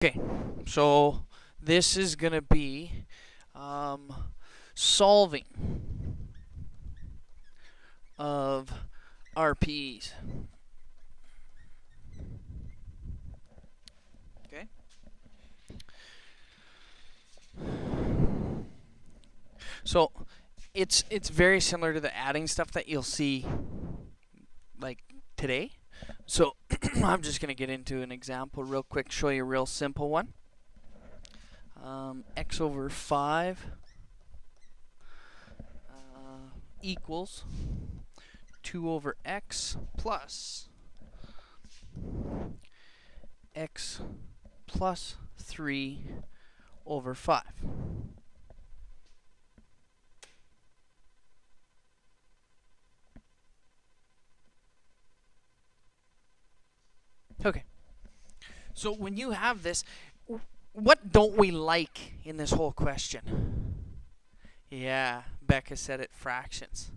Okay, so this is going to be solving of RPEs. Okay. So it's very similar to the adding stuff that you'll see like today. So I'm just going to get into an example real quick, show you a real simple one. X over 5 equals 2 over x plus x plus 3 over 5. Okay. So when you have this, what don't we like in this whole question? Yeah, Becca said it, fractions,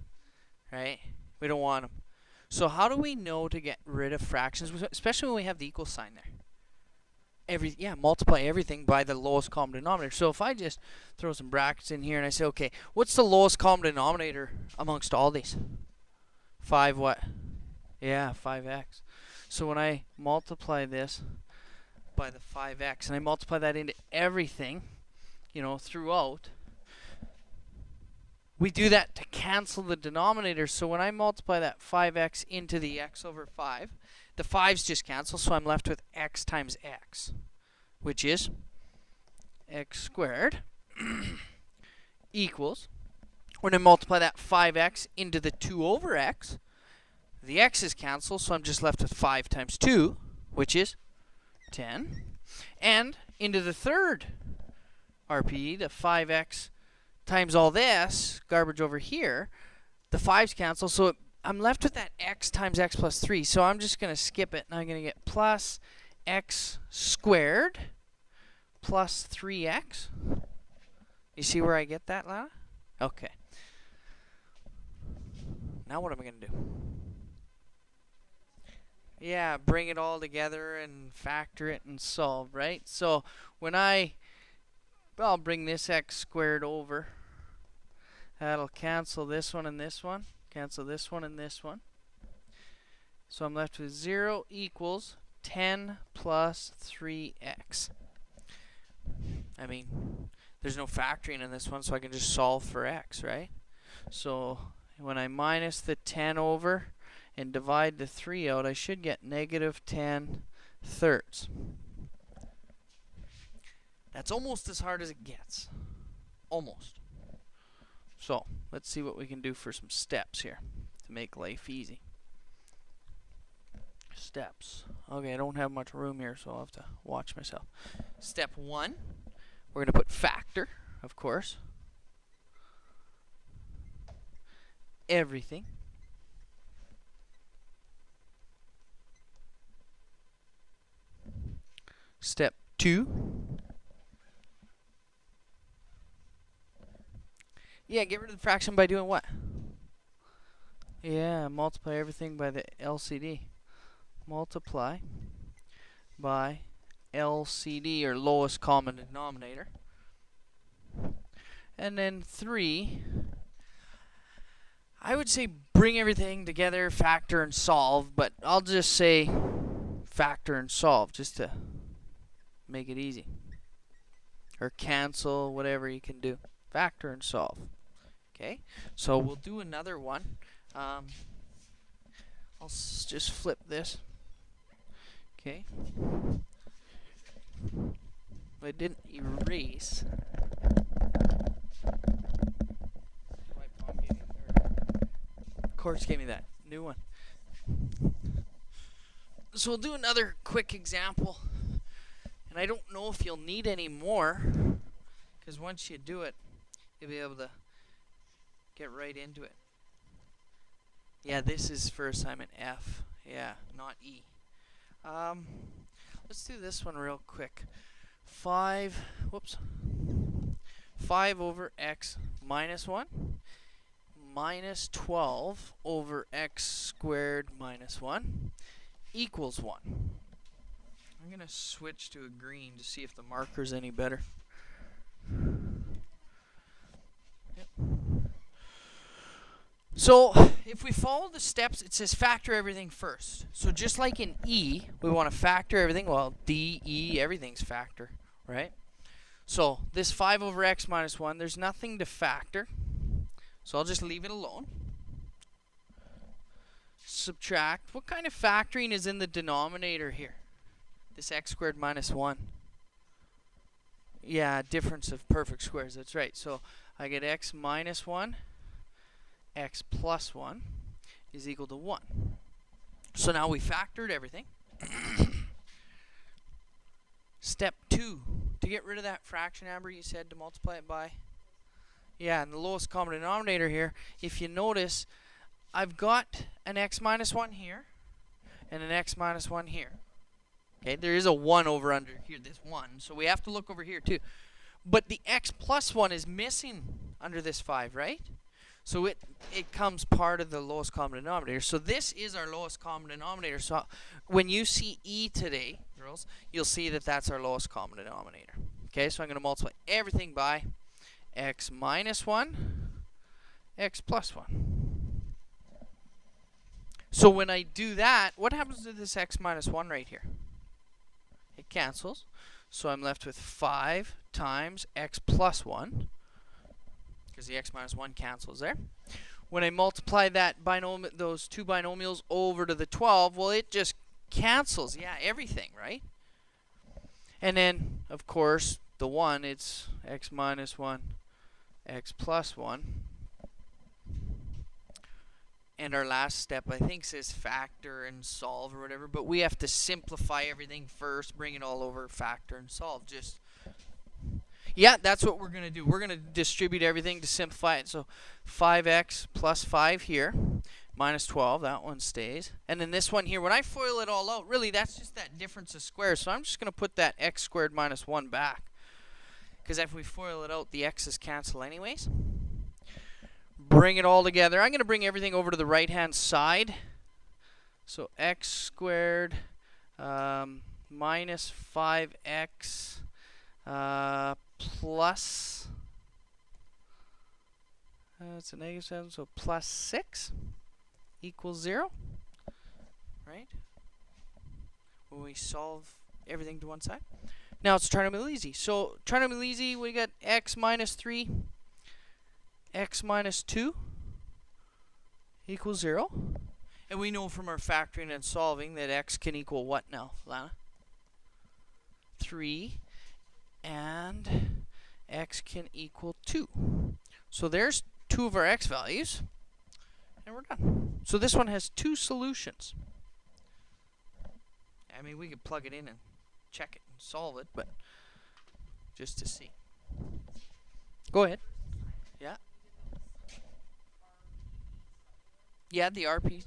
right? We don't want them. So how do we know to get rid of fractions, especially when we have the equal sign there? Multiply everything by the lowest common denominator. So if I just throw some brackets in here and I say, okay, what's the lowest common denominator amongst all these? 5 what? Yeah, 5x. So when I multiply this by the 5x and I multiply that into everything, throughout, we do that to cancel the denominator. So when I multiply that 5x into the x over 5, the 5's just cancel, so I'm left with x times x, which is x squared equals, when I multiply that 5x into the 2 over x, the x's cancel, so I'm just left with 5 times 2, which is 10. And into the third RPE, the 5x times all this, garbage over here, the 5's cancel, so I'm left with that x times x plus 3. So I'm just going to skip it, and I'm going to get plus x squared plus 3x. You see where I get that, Lana? Okay. Now what am I going to do? Yeah, bring it all together and factor it and solve, right? So when I'll bring this x squared over. That'll cancel this one and this one. Cancel this one and this one. So I'm left with 0 equals 10 plus 3x. I mean, there's no factoring in this one, so I can just solve for x, right? So when I minus the 10 over and divide the 3 out, I should get negative 10 thirds. That's almost as hard as it gets. Almost. So let's see what we can do for some steps here to make life easy. Steps. Okay, I don't have much room here, so I'll have to watch myself. Step 1, we're going to put factor, of course. Everything. Step 2. Yeah, get rid of the fraction by doing what? Yeah, multiply everything by the LCD. Multiply by LCD, or lowest common denominator. And then 3, I would say bring everything together, factor and solve, but I'll just say factor and solve just to make it easy. Or cancel, whatever you can do. Factor and solve. Okay, so we'll do another one. I'll just flip this. Okay. I didn't erase. Course gave me that new one. So we'll do another quick example. And I don't know if you'll need any more, because once you do it, you'll be able to get right into it. Yeah, this is for assignment F. Yeah, not E. Let's do this one real quick. 5 over x minus 1 minus 12 over x squared minus 1 equals 1. I'm going to switch to a green to see if the marker's any better. Yep. So if we follow the steps, it says factor everything first. So just like in E, we want to factor everything. Well, D, E, everything's factor, right? So this 5 over x minus 1, there's nothing to factor. So I'll just leave it alone. Subtract. What kind of factoring is in the denominator here? This x squared minus 1. Yeah, difference of perfect squares. That's right. So I get x minus 1, x plus 1 is equal to 1. So now we factored everything. Step 2. To get rid of that fraction, Amber, you said to multiply it by? Yeah, and the lowest common denominator here, if you notice, I've got an x minus 1 here and an x minus 1 here. Okay, there is a 1 over under here, this 1, so we have to look over here too. But the x plus 1 is missing under this 5, right? So it comes part of the lowest common denominator. So this is our lowest common denominator. So when you see E today, girls, you'll see that that's our lowest common denominator. Okay, so I'm going to multiply everything by x minus 1, x plus 1. So when I do that, what happens to this x minus 1 right here? It cancels. So I'm left with 5 times x plus 1. Because the x minus 1 cancels there. When I multiply that those two binomials over to the 12, well, it just cancels. Yeah, everything, right? And then, of course, the 1, it's x minus 1, x plus 1. And our last step, I think, says factor and solve or whatever. But we have to simplify everything first, bring it all over, factor and solve. Yeah, that's what we're going to do. We're going to distribute everything to simplify it. So 5x plus 5 here, minus 12. That one stays. And then this one here, when I FOIL it all out, really, that's just that difference of squares. So I'm just going to put that x squared minus 1 back. Because if we FOIL it out, the x's cancel anyways. Bring it all together. I'm going to bring everything over to the right-hand side. So x squared minus 5x plus, it's a negative 7, so plus 6 equals 0, right? When we solve everything to one side. Now it's trinomial easy. So trinomial easy, we got x minus 3, x minus 2 equals 0. And we know from our factoring and solving that x can equal what now, Lana? 3. And x can equal 2. So there's 2 of our x values. And we're done. So this one has 2 solutions. I mean, we could plug it in and check it and solve it, but just to see. Go ahead. Yeah. Yeah, the RPE.